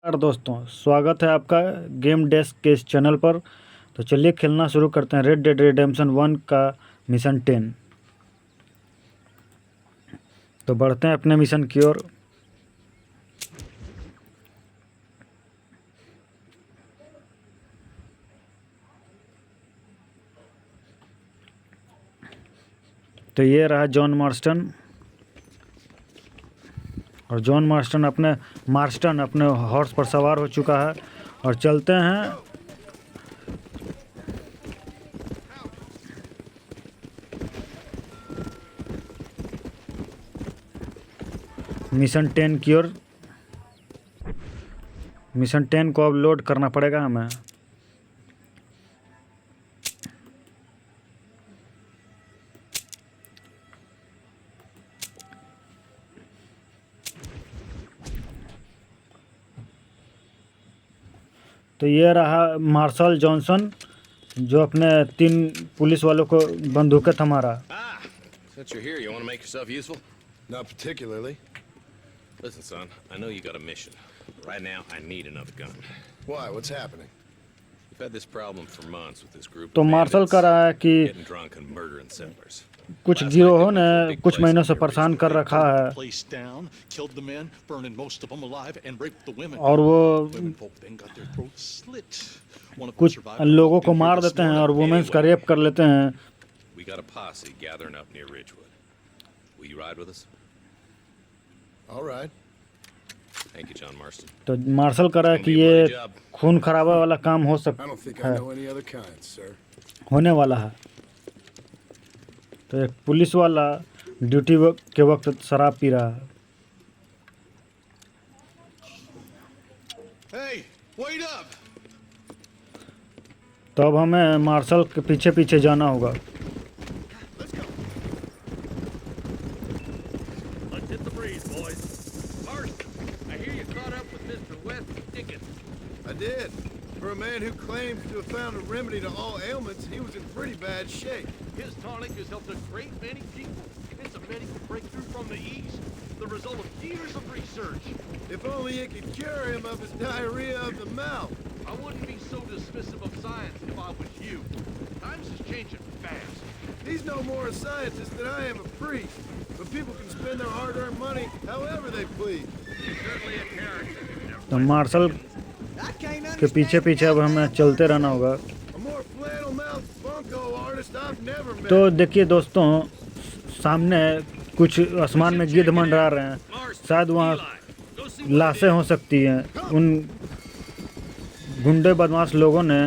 नमस्कार दोस्तों, स्वागत है आपका गेम डेस्क के इस चैनल पर। तो चलिए खेलना शुरू करते हैं रेड डेड रिडेम्पशन 1 का मिशन 10। तो बढ़ते हैं अपने मिशन की ओर। तो ये रहा जॉन मार्स्टन, और जॉन मार्स्टन अपने हॉर्स पर सवार हो चुका है और चलते हैं मिशन 10 की ओर। मिशन 10 को अब लोड करना पड़ेगा हमें। तो ये रहा मार्शल जॉनसन, जो अपने 3 पुलिस वालों को बंदूकें थमा रहा। Since you're here, you want to make yourself useful? Not particularly. Listen, son, I know you got a mission. Right now, I need another gun. Why? What's happening? We've had this problem for months with this group तो of martial bandits कह रहा है कि getting drunk and murdering settlers. कुछ गिरोहों ने कुछ महीनों से परेशान कर रखा है, place down, killed the men, burning most of them alive, and raped the women. और वो Women folk then got their throats slit. One of them कुछ survived. लोगों को मार देते हैं और वुमेन्स का रेप कर लेते हैं। We got a posse gathering up near Ridgewood. Will you ride with us? All right. Thank you, John Marston. तो मार्शल कह रहा है कि ये खून खराबा वाला काम हो I don't think I know any other kinds, sir. होने वाला है। तो एक पुलिस वाला ड्यूटी के वक्त शराब पी रहा है। Hey, wait up! तो अब हमें मार्शल के पीछे पीछे जाना होगा। Let's hit the breeze, boys. Marston, I hear you caught up with Mr. West Dickens. I did. For a man who claims to have found a remedy to all ailments, he was in pretty bad shape. His tonic has helped a great many people. It's a medical breakthrough from the East, the result of years of research. If only it could cure him of his diarrhea of the mouth. I wouldn't be so dismissive of science if I was you. Times is changing fast. He's no more a scientist than I am a priest. But people can spend their hard-earned money however they please. He's certainly a character. तो martial के पीछे पीछे अब हमें चलते रहना होगा। A more flannel-mouthed bunco artist I've never met. तो देखिए दोस्तों, सामने कुछ आसमान में गिद्ध मंडरा रहे हैं। शायद वहाँ लाशें हो सकती हैं। उन गुंडे बदमाश लोगों ने,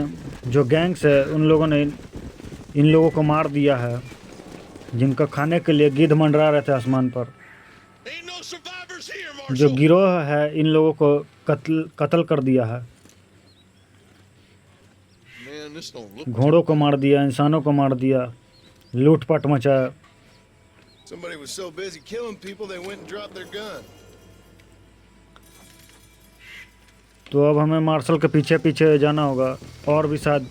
जो गैंग्स है, उन लोगों ने इन लोगों को मार दिया है, जिनका खाने के लिए गिद्ध मंडरा रहे थे आसमान पर। Ain't no survivors here, Marshal. जो गिरोह है इन लोगों को कत्ल कर दिया है। Man, this don't look. घोड़ों को मार दिया, इंसानों को मार दिया, लूटपाट मचाया। Somebody was so busy killing people they went and dropped their gun. तो अब हमें मार्शल के पीछे पीछे जाना होगा, और भी शायद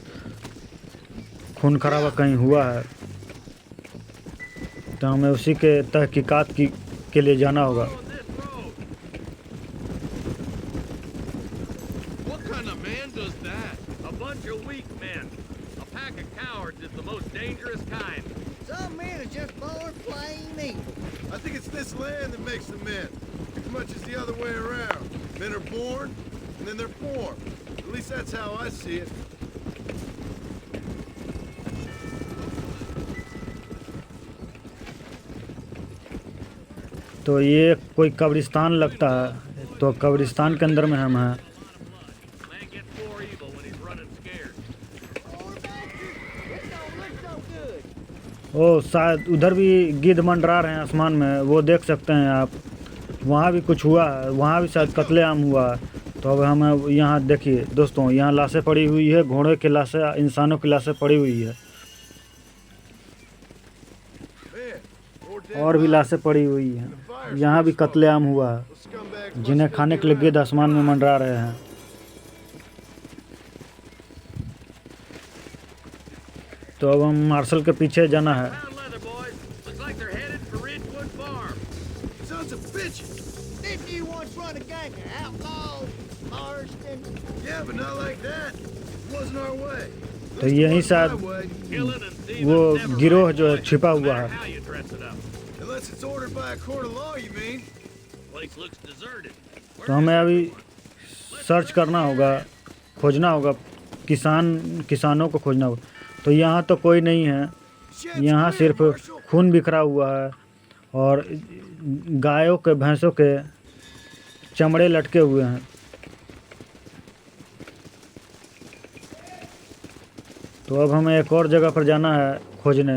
खून खराबा कहीं हुआ है, तो हमें उसी के तहकीकात के लिए जाना होगा। What kind of man does that? A bunch of weak men. A pack of cowards is the most dangerous kind. Some men are just born plain evil. I think it's this land that makes the men, as much as the other way around. Men are born, and then they're formed. At least that's how I see it. तो ये कोई कब्रिस्तान लगता है, तो कब्रिस्तान के अंदर में हम हैं। Man gets more evil when he's running scared. Poor bastard. This don't look so good. ओ शायद उधर भी गिद्ध मंडरा रहे हैं आसमान में, वो देख सकते हैं आप। वहाँ भी कुछ हुआ है, वहाँ भी शायद कत्लेआम हुआ है। तो अब हमें यहाँ देखिए दोस्तों, यहाँ लाशें पड़ी हुई है, घोड़े की लाशें, इंसानों की लाशें पड़ी हुई है, Man, more dead और भी bodies. लाशें पड़ी हुई हैं। यहाँ भी कत्लेआम हुआ है, Those scumbags जिन्हें must खाने still के लिए be गिद्ध around. आसमान में मंडरा रहे हैं। तो अब हम मार्शल के पीछे जाना है। Brown leather, boys. Looks like they're headed for Ridgewood Farm. Sons of bitches! Didn't you once run a gang of outlaws? Hard Yeah, but not like that. It wasn't our way. तो यहीं शायद Killing and thieving वो is never गिरोह right, जो है boy, छिपा no हुआ matter है। how you dress it up. Unless it's ordered by a court of law, you mean? Place looks deserted. तो हमें अभी सर्च करना होगा, खोजना होगा, किसानों को खोजना होगा। तो यहाँ तो कोई नहीं है, Shed's यहाँ clear, सिर्फ Marshal. खून बिखरा हुआ है और गायों के भैंसों के चमड़े लटके हुए हैं। तो अब हमें एक और जगह पर जाना है खोजने,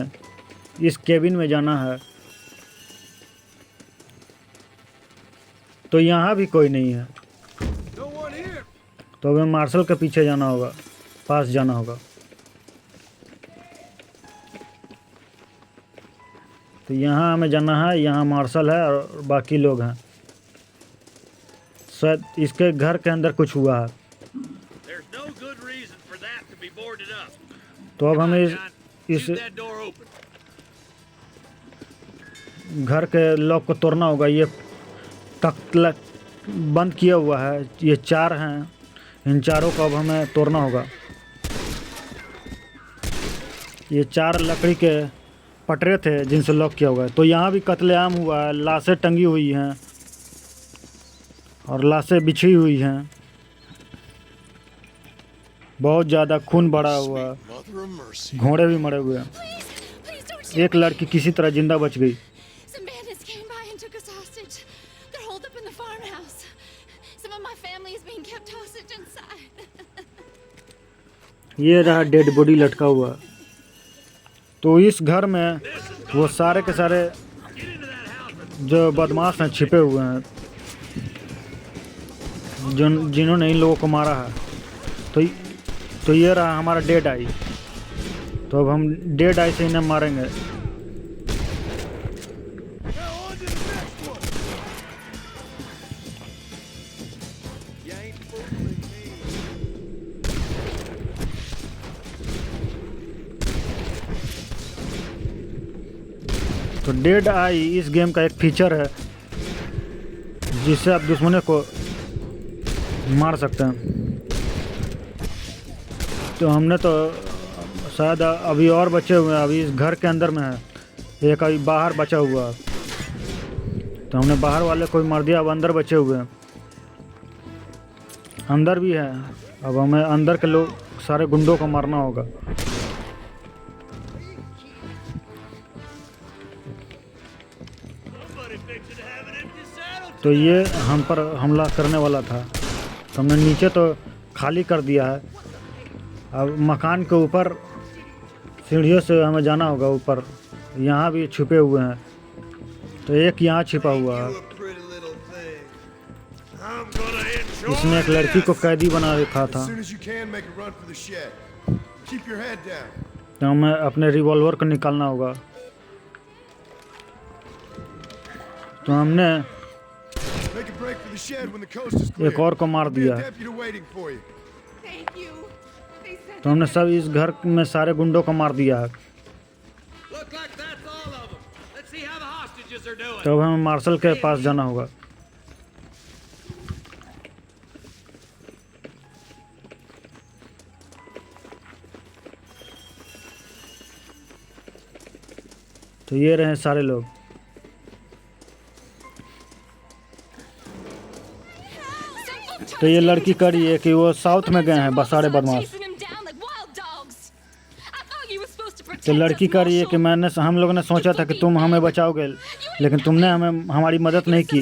इस केबिन में जाना है। तो यहाँ भी कोई नहीं है, No one here. तो हमें मार्शल के पीछे जाना होगा, पास जाना होगा। तो यहाँ हमें जाना है, यहाँ मार्शल है और बाकी लोग हैं। शायद इसके घर के अंदर कुछ हुआ है। There's no good reason for that to be boarded up. तो अब Come हमें on, John. इस Shoot that door open. घर के लॉक को तोड़ना होगा। ये बंद किया हुआ है, ये 4 हैं, इन चारों को अब हमें तोड़ना होगा। ये 4 लकड़ी के पटरे थे जिनसे लॉक किया हुआ है। तो यहाँ भी कत्लेआम हुआ है, लाशें टंगी हुई हैं और लाशें बिछी हुई हैं, बहुत ज़्यादा खून बड़ा हुआ है, Mother of mercy. घोड़े भी मरे हुए हैं। Please don't shoot. एक लड़की किसी तरह जिंदा बच गई। Some bandits came by and took us hostage. They're holed up in the farmhouse. Some of my family is being kept hostage inside. ये रहा डेड बॉडी लटका हुआ। तो इस घर में वो सारे के सारे जो बदमाश हैं छिपे हुए हैं, जिन्होंने इन लोगों को मारा है। तो ये रहा हमारा डेड आई। तो अब हम डेड आई से इन्हें मारेंगे। Now on to the next one. You ain't fooling me. तो डेड आई इस गेम का एक फीचर है जिससे आप दुश्मनों को मार सकते हैं। तो हमने तो शायद अभी और बचे हुए हैं, अभी इस घर के अंदर में है, एक अभी बाहर बचा हुआ है। तो हमने बाहर वाले को भी मार दिया, अब अंदर बचे हुए हैं, अंदर भी है। अब हमें अंदर के लोग सारे गुंडों को मारना होगा। Somebody fixing to have an empty saddle. तो ये हम पर हमला करने वाला था, तो हमने नीचे तो खाली कर दिया है। अब मकान के ऊपर सीढ़ियों से हमें जाना होगा ऊपर। यहाँ भी छुपे हुए हैं, तो एक यहाँ छिपा हुआ है। You a pretty little thing. I'm gonna enjoy इसने एक लड़की को कैदी बना रखा था। As soon as you can, make a run for the shed. Keep your head down. तो हमें अपने रिवॉल्वर को निकालना होगा। तो हमने Make a break for the shed when the coast is clear. एक और को मार Be a दिया है। deputy waiting for you. Thank you. They said तो हमने सब इस घर में सारे गुंडों को मार दिया है। Look like that's all of them. Let's see how the hostages are doing. तो अब हमें मार्शल के पास जाना होगा। तो ये रहे सारे लोग। तो ये लड़की कह रही है कि वो साउथ में गए हैं सारे बदमाश। तो लड़की कह रही है कि हम लोगों ने सोचा था कि तुम हमें बचाओगे, लेकिन तुमने हमारी मदद नहीं की।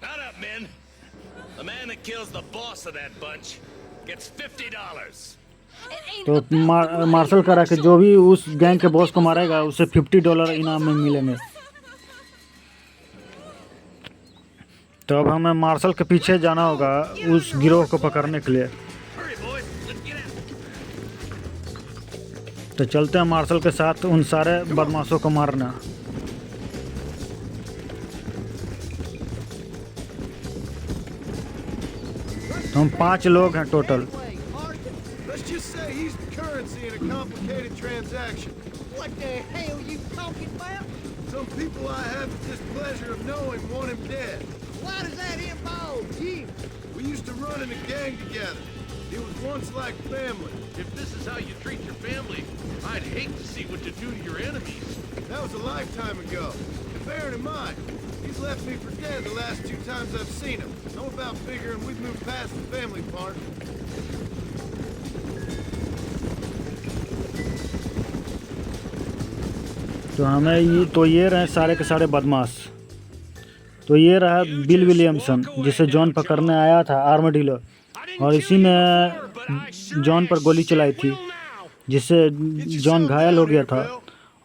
Not up, men. The man that kills the boss of that bunch gets $50. तो मार्शल कह रहा है कि जो भी उस गैंग के बॉस को मारेगा उसे $50 इनाम में मिलेंगे। तो अब हमें मार्शल के पीछे जाना होगा उस गिरोह को पकड़ने के लिए। Hurry, boys. Let's get out. तो चलते हैं मार्शल के साथ उन सारे बदमाशों को मारना। तो हम 5 लोग हैं total. Let's just say he's the currency in a complicated transaction. What the hell you talking about? It's Some people I have the displeasure of knowing want him dead. Why does that involve you? We used to run in a gang together. It was once like family. If this is how you treat your family, I'd hate to see what you do to your enemies. That was a lifetime ago. And bearing in mind, he's left me for dead the last 2 times I've seen him. I'm about figuring we've moved past the family part. तो हमें ये रहे सारे के सारे बदमाश। तो ये रहा बिल विलियमसन जिसे जॉन पकड़ने आया था आर्मडिलो, और इसी ने जॉन पर गोली चलाई थी जिससे जॉन घायल हो गया था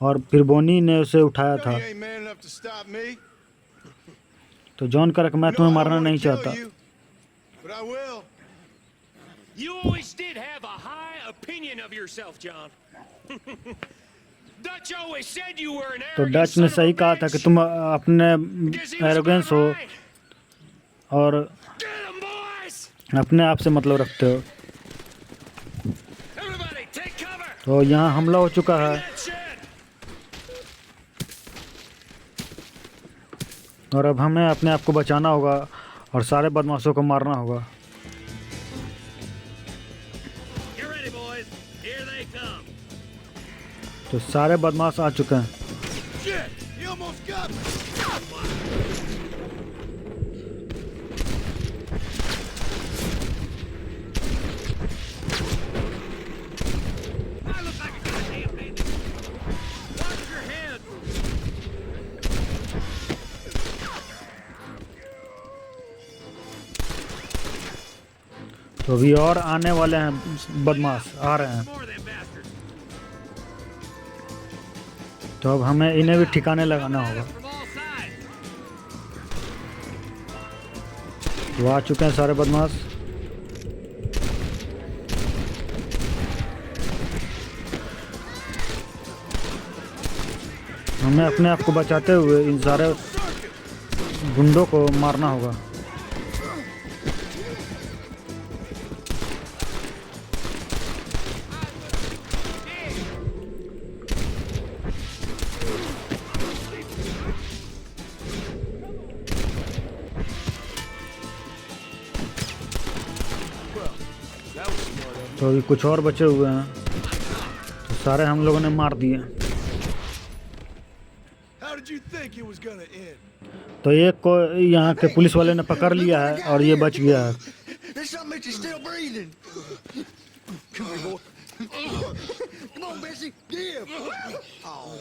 और फिर बोनी ने उसे उठाया था। You ain't man enough to stop me. तो जॉन का मैं तुम्हें No, I मारना wanna नहीं kill चाहता। you, but I will. You always did have a high opinion of yourself, John. Dutch always said you were an तो arrogant Dutch son ने of a सही कहा था bitch. कि तुम अपने Because he was arrogance about हो right. और Get 'em, boys! अपने आप से मतलब रखते हो। Everybody, take cover! तो यहाँ हमला हो चुका In है that shed! और अब हमें अपने आप को बचाना होगा और सारे बदमाशों को मारना होगा। Get ready, boys. Here they come. तो सारे बदमाश आ चुके हैं। Shit! He almost got me! I look like a goddamn bandit. Watch your head. तो अभी और आने वाले हैं बदमाश, आ रहे हैं। More of them bastards. तो अब हमें इन्हें भी ठिकाने लगाना होगा। From all sides. तो आ चुके हैं सारे बदमाश। हमें अपने आप को बचाते हुए इन सारे गुंडों को मारना होगा। तो अभी कुछ और बचे हुए हैं, तो सारे हम लोगों ने मार दिए। How did you think it was gonna end? तो एक को यहाँ के पुलिस वाले ने पकड़ लिया है और ये बच गया है। There's something makes you still breathing. Come here, boy. Come on, Bessie. Give. Oh.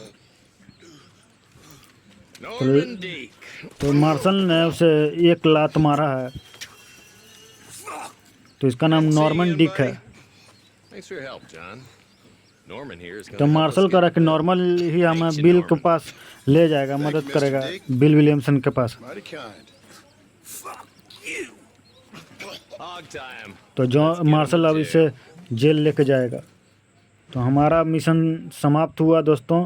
Norman Deek. तो मार्शल ने उसे एक लात मारा है, तो इसका नाम नॉर्मन डिक है। Thanks for your help, John. Norman here is तो gonna help मार्शल us कह रहा get कि नॉर्मल ही हमें बिल के पास ले जाएगा, मदद करेगा बिल विलियमसन के पास। Mighty kind. hog time. तो जो मार्शल अब इसे जेल लेके जाएगा। तो हमारा मिशन समाप्त हुआ दोस्तों।